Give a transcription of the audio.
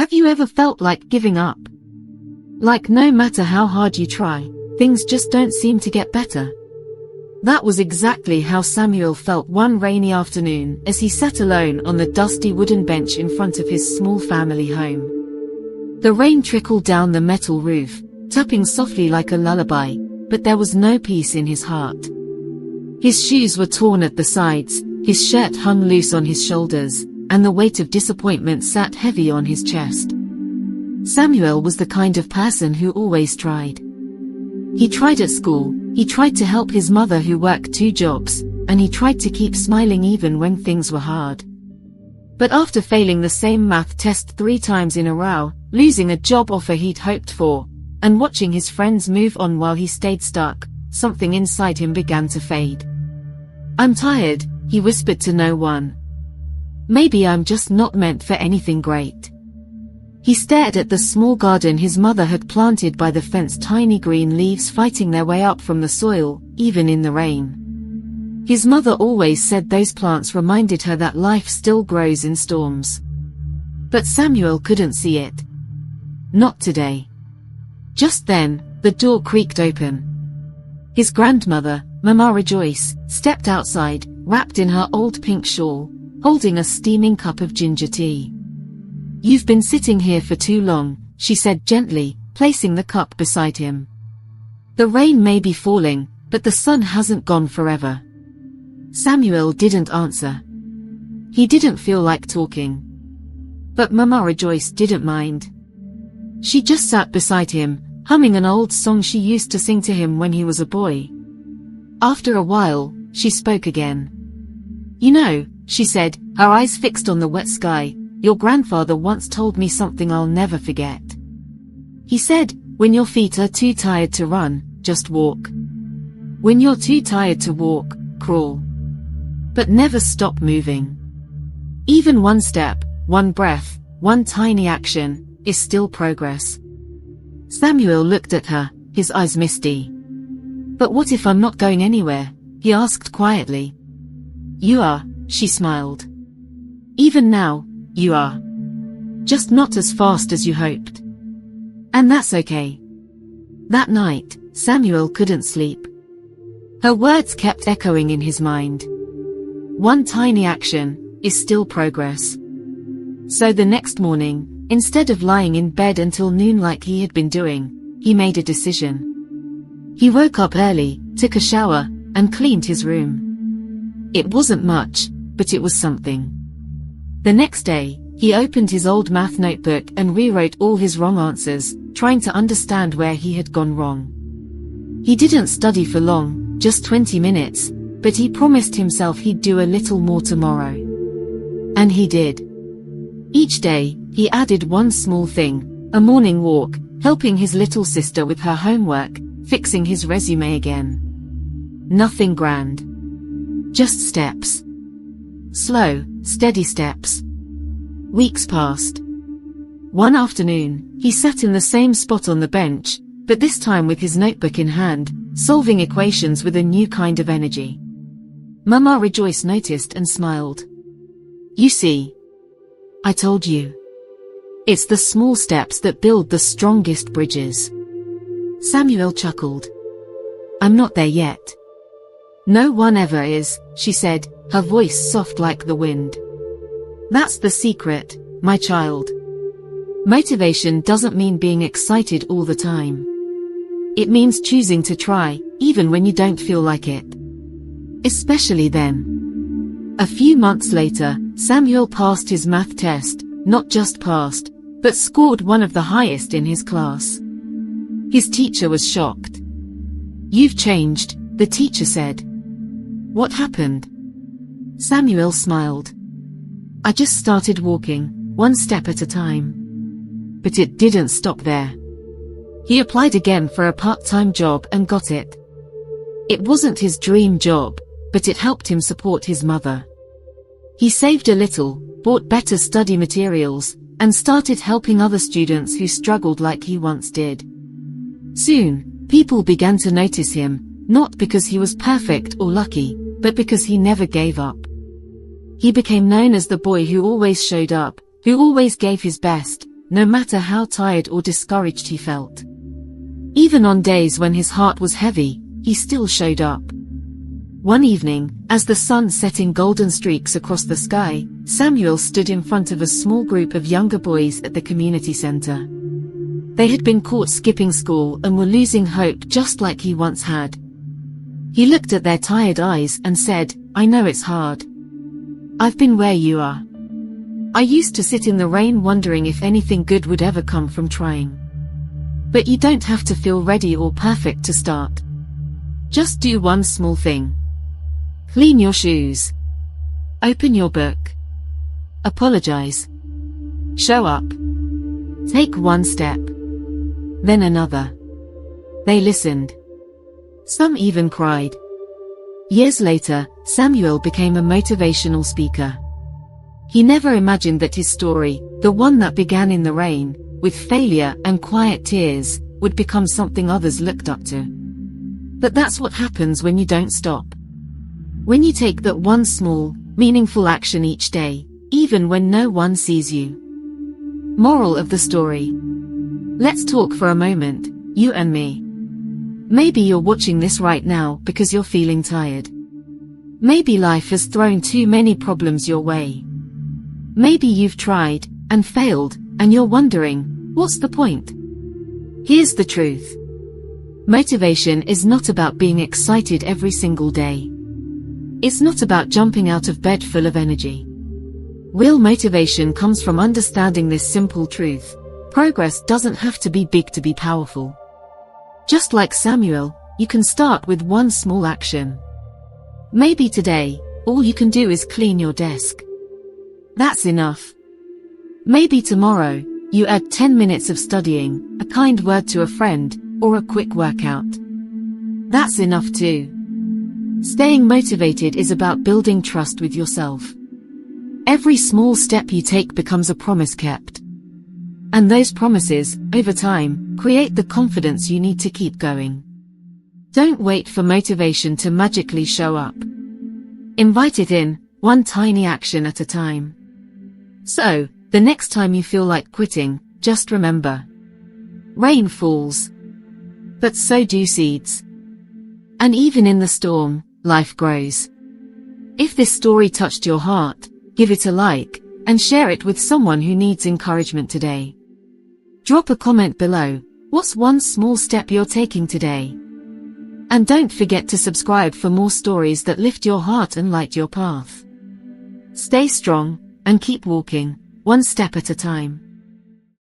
Have you ever felt like giving up? Like no matter how hard you try, things just don't seem to get better? That was exactly how Samuel felt one rainy afternoon as he sat alone on the dusty wooden bench in front of his small family home. The rain trickled down the metal roof, tapping softly like a lullaby, but there was no peace in his heart. His shoes were torn at the sides, his shirt hung loose on his shoulders, and the weight of disappointment sat heavy on his chest. Samuel was the kind of person who always tried. He tried at school, he tried to help his mother who worked 2 jobs, and he tried to keep smiling even when things were hard. But after failing the same math test 3 times in a row, losing a job offer he'd hoped for, and watching his friends move on while he stayed stuck, something inside him began to fade. "I'm tired," he whispered to no one. "Maybe I'm just not meant for anything great." He stared at the small garden his mother had planted by the fence, tiny green leaves fighting their way up from the soil, even in the rain. His mother always said those plants reminded her that life still grows in storms. But Samuel couldn't see it. Not today. Just then, the door creaked open. His grandmother, Mama Rejoice, stepped outside, wrapped in her old pink shawl, holding a steaming cup of ginger tea. "You've been sitting here for too long," she said gently, placing the cup beside him. "The rain may be falling, but the sun hasn't gone forever." Samuel didn't answer. He didn't feel like talking. But Mama Rejoice didn't mind. She just sat beside him, humming an old song she used to sing to him when he was a boy. After a while, she spoke again. "You know," she said, her eyes fixed on the wet sky, "your grandfather once told me something I'll never forget. He said, when your feet are too tired to run, just walk. When you're too tired to walk, crawl. But never stop moving. Even one step, one breath, one tiny action, is still progress." Samuel looked at her, his eyes misty. "But what if I'm not going anywhere?" he asked quietly. "You are," she smiled. "Even now, you are. Just not as fast as you hoped. And that's okay." That night, Samuel couldn't sleep. Her words kept echoing in his mind. One tiny action is still progress. So the next morning, instead of lying in bed until noon like he had been doing, he made a decision. He woke up early, took a shower, and cleaned his room. It wasn't much, but it was something. The next day, he opened his old math notebook and rewrote all his wrong answers, trying to understand where he had gone wrong. He didn't study for long, just 20 minutes, but he promised himself he'd do a little more tomorrow. And he did. Each day, he added one small thing, a morning walk, helping his little sister with her homework, fixing his resume again. Nothing grand. Just steps. Slow, steady steps. Weeks passed. One afternoon, he sat in the same spot on the bench, but this time with his notebook in hand, solving equations with a new kind of energy. Mama Rejoice noticed and smiled. "You see, I told you. It's the small steps that build the strongest bridges." Samuel chuckled. "I'm not there yet." "No one ever is," she said, her voice soft like the wind. "That's the secret, my child. Motivation doesn't mean being excited all the time. It means choosing to try, even when you don't feel like it. Especially then." A few months later, Samuel passed his math test, not just passed, but scored one of the highest in his class. His teacher was shocked. "You've changed," the teacher said. "What happened?" Samuel smiled. "I just started walking, one step at a time." But it didn't stop there. He applied again for a part-time job and got it. It wasn't his dream job, but it helped him support his mother. He saved a little, bought better study materials, and started helping other students who struggled like he once did. Soon, people began to notice him, not because he was perfect or lucky, but because he never gave up. He became known as the boy who always showed up, who always gave his best, no matter how tired or discouraged he felt. Even on days when his heart was heavy, he still showed up. One evening, as the sun set in golden streaks across the sky, Samuel stood in front of a small group of younger boys at the community center. They had been caught skipping school and were losing hope just like he once had. He looked at their tired eyes and said, "I know it's hard. I've been where you are. I used to sit in the rain wondering if anything good would ever come from trying. But you don't have to feel ready or perfect to start. Just do one small thing. Clean your shoes. Open your book. Apologize. Show up. Take one step. Then another." They listened. Some even cried. Years later, Samuel became a motivational speaker. He never imagined that his story, the one that began in the rain, with failure and quiet tears, would become something others looked up to. But that's what happens when you don't stop. When you take that one small, meaningful action each day, even when no one sees you. Moral of the story. Let's talk for a moment, you and me. Maybe you're watching this right now because you're feeling tired. Maybe life has thrown too many problems your way. Maybe you've tried and failed, and you're wondering, what's the point? Here's the truth. Motivation is not about being excited every single day. It's not about jumping out of bed full of energy. Real motivation comes from understanding this simple truth. Progress doesn't have to be big to be powerful. Just like Samuel, you can start with one small action. Maybe today, all you can do is clean your desk. That's enough. Maybe tomorrow, you add 10 minutes of studying, a kind word to a friend, or a quick workout. That's enough too. Staying motivated is about building trust with yourself. Every small step you take becomes a promise kept. And those promises, over time, create the confidence you need to keep going. Don't wait for motivation to magically show up. Invite it in, one tiny action at a time. So, the next time you feel like quitting, just remember. Rain falls. But so do seeds. And even in the storm, life grows. If this story touched your heart, give it a like, and share it with someone who needs encouragement today. Drop a comment below. What's one small step you're taking today? And don't forget to subscribe for more stories that lift your heart and light your path. Stay strong, and keep walking, one step at a time.